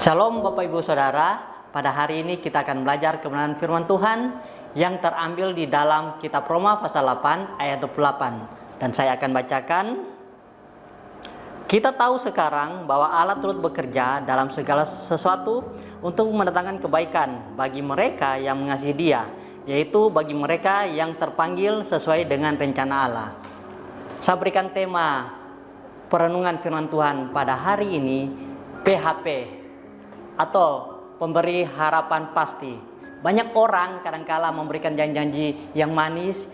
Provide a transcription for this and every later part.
Shalom Bapak Ibu Saudara, pada hari ini kita akan belajar kebenaran firman Tuhan yang terambil di dalam kitab Roma pasal 8 ayat 28. Dan saya akan bacakan. Kita tahu sekarang bahwa Allah turut bekerja dalam segala sesuatu untuk mendatangkan kebaikan bagi mereka yang mengasihi Dia, yaitu bagi mereka yang terpanggil sesuai dengan rencana Allah. Saya berikan tema perenungan firman Tuhan pada hari ini, PHP atau pemberi harapan pasti. Banyak orang kadangkala memberikan janji-janji yang manis.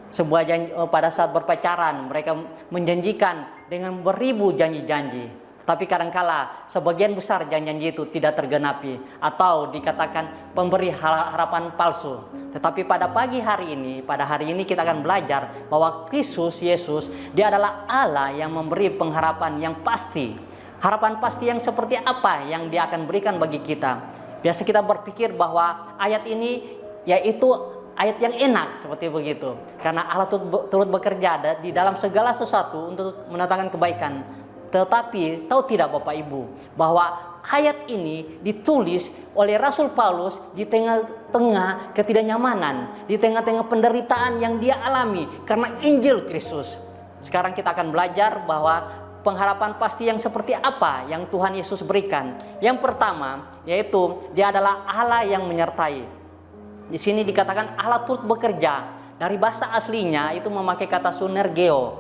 Sebuah janji, pada saat berpacaran mereka menjanjikan dengan beribu janji-janji. Tapi kadangkala sebagian besar janji-janji itu tidak tergenapi atau dikatakan pemberi harapan palsu. Tetapi pada pagi hari ini, pada hari ini kita akan belajar bahwa Kristus Yesus, Dia adalah Allah yang memberi pengharapan yang pasti. Harapan pasti yang seperti apa yang Dia akan berikan bagi kita. Biasa kita berpikir bahwa ayat ini yaitu ayat yang enak seperti begitu. Karena Allah turut bekerja di dalam segala sesuatu untuk mendatangkan kebaikan. Tetapi tahu tidak Bapak Ibu bahwa ayat ini ditulis oleh Rasul Paulus di tengah-tengah ketidaknyamanan, di tengah-tengah penderitaan yang dia alami karena Injil Kristus. Sekarang kita akan belajar bahwa pengharapan pasti yang seperti apa yang Tuhan Yesus berikan. Yang pertama yaitu Dia adalah Allah yang menyertai. Di sini dikatakan Allah turut bekerja. Dari bahasa aslinya itu memakai kata sunergeo.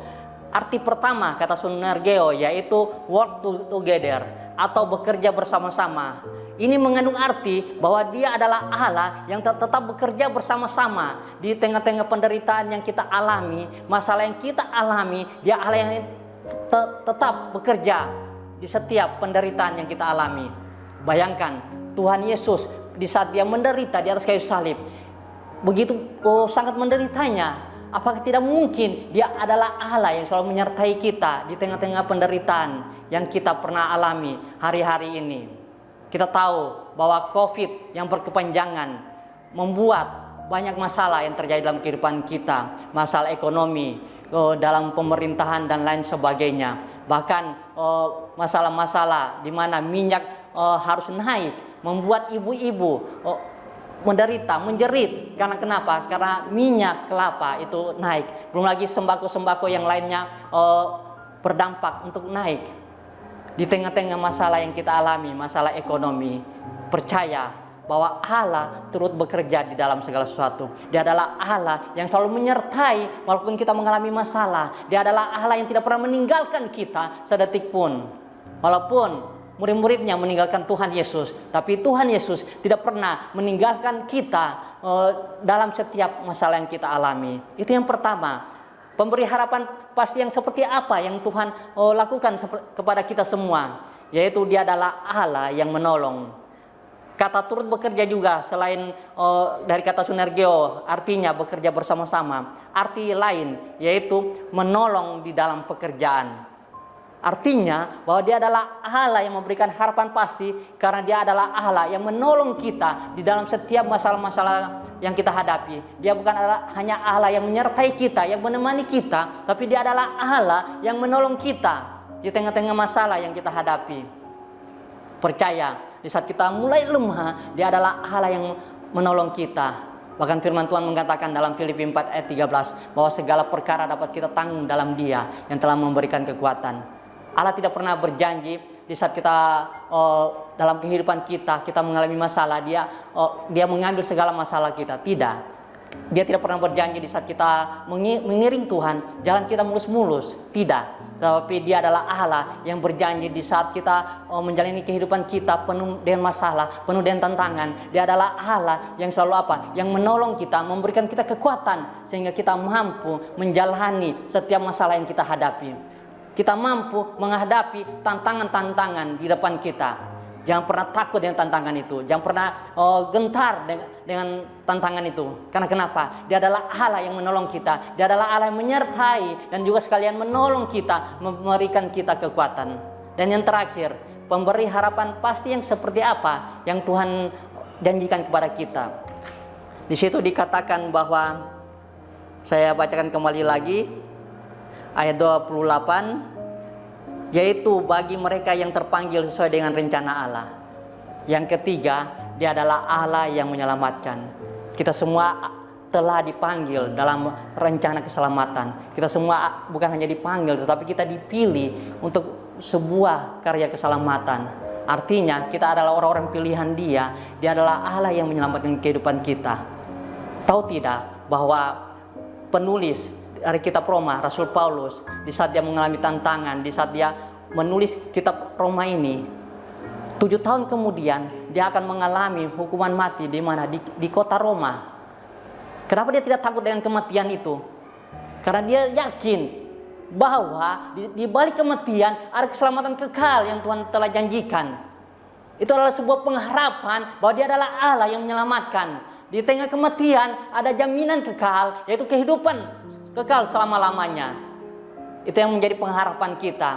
Arti pertama kata sunergeo yaitu work together atau bekerja bersama-sama. Ini mengandung arti bahwa Dia adalah Allah yang tetap bekerja bersama-sama di tengah-tengah penderitaan yang kita alami, masalah yang kita alami. Dia Allah yang tetap bekerja di setiap penderitaan yang kita alami. Bayangkan Tuhan Yesus di saat Dia menderita di atas kayu salib, begitu sangat menderitanya. Apakah tidak mungkin Dia adalah Allah yang selalu menyertai kita di tengah-tengah penderitaan yang kita pernah alami hari-hari ini. Kita tahu bahwa COVID yang berkepanjangan membuat banyak masalah yang terjadi dalam kehidupan kita. Masalah ekonomi, dalam pemerintahan dan lain sebagainya. Bahkan masalah-masalah di mana minyak harus naik membuat ibu-ibu menderita, menjerit. Karena kenapa? Karena minyak kelapa itu naik. Belum lagi sembako-sembako yang lainnya berdampak untuk naik. Di tengah-tengah masalah yang kita alami, masalah ekonomi, percaya bahwa Allah turut bekerja di dalam segala sesuatu. Dia adalah Allah yang selalu menyertai walaupun kita mengalami masalah. Dia adalah Allah yang tidak pernah meninggalkan kita sedetik pun. Walaupun murid-muridnya meninggalkan Tuhan Yesus, tapi Tuhan Yesus tidak pernah meninggalkan kita dalam setiap masalah yang kita alami. Itu yang pertama. Pemberi harapan pasti yang seperti apa yang Tuhan lakukan kepada kita semua, yaitu Dia adalah Allah yang menolong. Kata turut bekerja juga selain dari kata sunergeo, artinya bekerja bersama-sama. Arti lain yaitu menolong di dalam pekerjaan. Artinya bahwa Dia adalah Allah yang memberikan harapan pasti karena Dia adalah Allah yang menolong kita di dalam setiap masalah-masalah yang kita hadapi. Dia bukan hanya Allah yang menyertai kita, yang menemani kita, tapi Dia adalah Allah yang menolong kita di tengah-tengah masalah yang kita hadapi. Percaya, di saat kita mulai lemah, Dia adalah Allah yang menolong kita. Bahkan firman Tuhan mengatakan dalam Filipi 4 ayat 13 bahwa segala perkara dapat kita tanggung dalam Dia yang telah memberikan kekuatan. Allah tidak pernah berjanji di saat kita dalam kehidupan kita mengalami masalah, Dia mengambil segala masalah kita. Tidak. Dia tidak pernah berjanji di saat kita mengiring Tuhan, jalan kita mulus-mulus. Tidak. Tapi Dia adalah Allah yang berjanji di saat kita menjalani kehidupan kita penuh dengan masalah, penuh dengan tantangan. Dia adalah Allah yang selalu apa? Yang menolong kita, memberikan kita kekuatan sehingga kita mampu menjalani setiap masalah yang kita hadapi. Kita mampu menghadapi tantangan-tantangan di depan kita. Jangan pernah takut dengan tantangan itu. Jangan pernah gentar dengan tantangan itu. Karena kenapa? Dia adalah Allah yang menolong kita. Dia adalah Allah yang menyertai dan juga sekalian menolong kita, memberikan kita kekuatan. Dan yang terakhir, pemberi harapan pasti yang seperti apa yang Tuhan janjikan kepada kita. Di situ dikatakan bahwa, saya bacakan kembali lagi ayat 28, yaitu bagi mereka yang terpanggil sesuai dengan rencana Allah. Yang ketiga, Dia adalah Allah yang menyelamatkan. Kita semua telah dipanggil dalam rencana keselamatan. Kita semua bukan hanya dipanggil, tetapi kita dipilih untuk sebuah karya keselamatan. Artinya kita adalah orang-orang pilihan Dia. Dia adalah Allah yang menyelamatkan kehidupan kita. Tahu tidak bahwa penulis dari kitab Roma, Rasul Paulus, di saat dia mengalami tantangan, di saat dia menulis kitab Roma ini, 7 tahun kemudian dia akan mengalami hukuman mati di mana? Di kota Roma. Kenapa dia tidak takut dengan kematian itu? Karena dia yakin bahwa di balik kematian ada keselamatan kekal yang Tuhan telah janjikan. Itu adalah sebuah pengharapan bahwa Dia adalah Allah yang menyelamatkan. Di tengah kematian ada jaminan kekal, yaitu kehidupan kekal selama-lamanya. Itu yang menjadi pengharapan kita.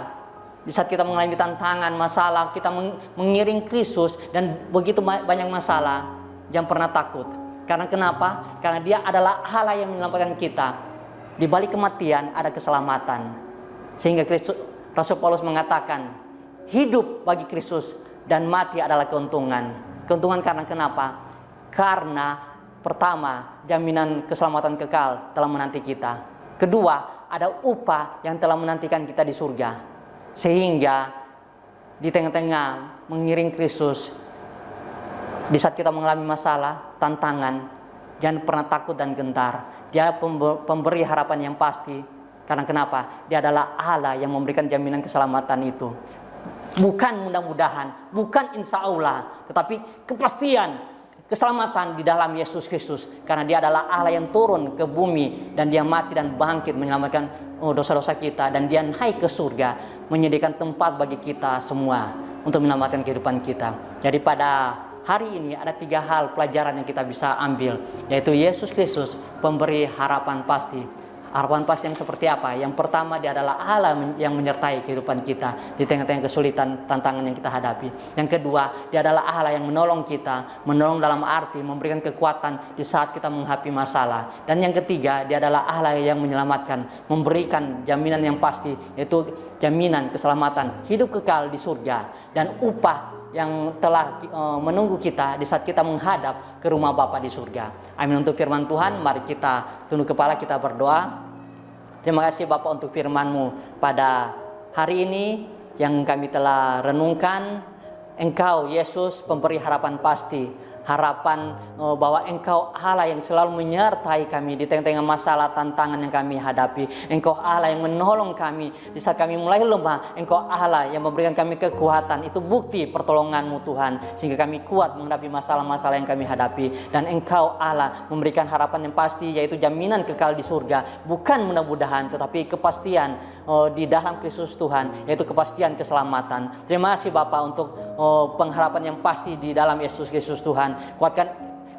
Di saat kita mengalami tantangan, masalah, kita mengiring Kristus dan begitu banyak masalah, jangan pernah takut. Karena kenapa? Karena Dia adalah Allah yang menyelamatkan kita. Di balik kematian ada keselamatan. Sehingga Rasul Paulus mengatakan, hidup bagi Kristus dan mati adalah keuntungan. Keuntungan karena kenapa? Karena pertama, jaminan keselamatan kekal telah menanti kita. Kedua, ada upah yang telah menantikan kita di surga. Sehingga di tengah-tengah mengiring Kristus, di saat kita mengalami masalah, tantangan, jangan pernah takut dan gentar. Dia pemberi harapan yang pasti. Karena kenapa? Dia adalah Allah yang memberikan jaminan keselamatan itu. Bukan mudah-mudahan, bukan insya Allah, tetapi kepastian keselamatan di dalam Yesus Kristus. Karena Dia adalah Allah yang turun ke bumi dan Dia mati dan bangkit menyelamatkan dosa-dosa kita. Dan Dia naik ke surga menyediakan tempat bagi kita semua untuk menyelamatkan kehidupan kita. Jadi pada hari ini ada 3 hal pelajaran yang kita bisa ambil, yaitu Yesus Kristus pemberi harapan pasti. Harapan pasti yang seperti apa? Yang pertama, Dia adalah Allah yang menyertai kehidupan kita di tengah-tengah kesulitan, tantangan yang kita hadapi. Yang kedua, Dia adalah Allah yang menolong kita, menolong dalam arti memberikan kekuatan di saat kita menghadapi masalah. Dan yang ketiga, Dia adalah Allah yang menyelamatkan, memberikan jaminan yang pasti, yaitu jaminan keselamatan, hidup kekal di surga, dan upah yang telah menunggu kita di saat kita menghadap ke rumah Bapa di surga. Amin. Untuk firman Tuhan, mari kita tunduk kepala, kita berdoa. Terima kasih Bapa untuk firman-Mu pada hari ini yang kami telah renungkan. Engkau Yesus pemberi harapan pasti. Harapan bahwa Engkau Allah yang selalu menyertai kami di tengah-tengah masalah, tantangan yang kami hadapi. Engkau Allah yang menolong kami di saat kami mulai lemah. Engkau Allah yang memberikan kami kekuatan. Itu bukti pertolongan-Mu Tuhan, sehingga kami kuat menghadapi masalah-masalah yang kami hadapi. Dan Engkau Allah memberikan harapan yang pasti, yaitu jaminan kekal di surga. Bukan mudah-mudahan, tetapi kepastian di dalam Kristus Tuhan, yaitu kepastian keselamatan. Terima kasih Bapa untuk pengharapan yang pasti di dalam Yesus Kristus Tuhan. Kuatkan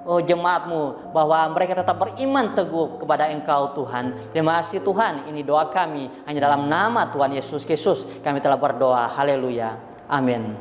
jemaat-Mu bahwa mereka tetap beriman teguh kepada Engkau Tuhan. Terima kasih Tuhan, ini doa kami hanya dalam nama Tuhan Yesus Kristus kami telah berdoa. Haleluya, amin.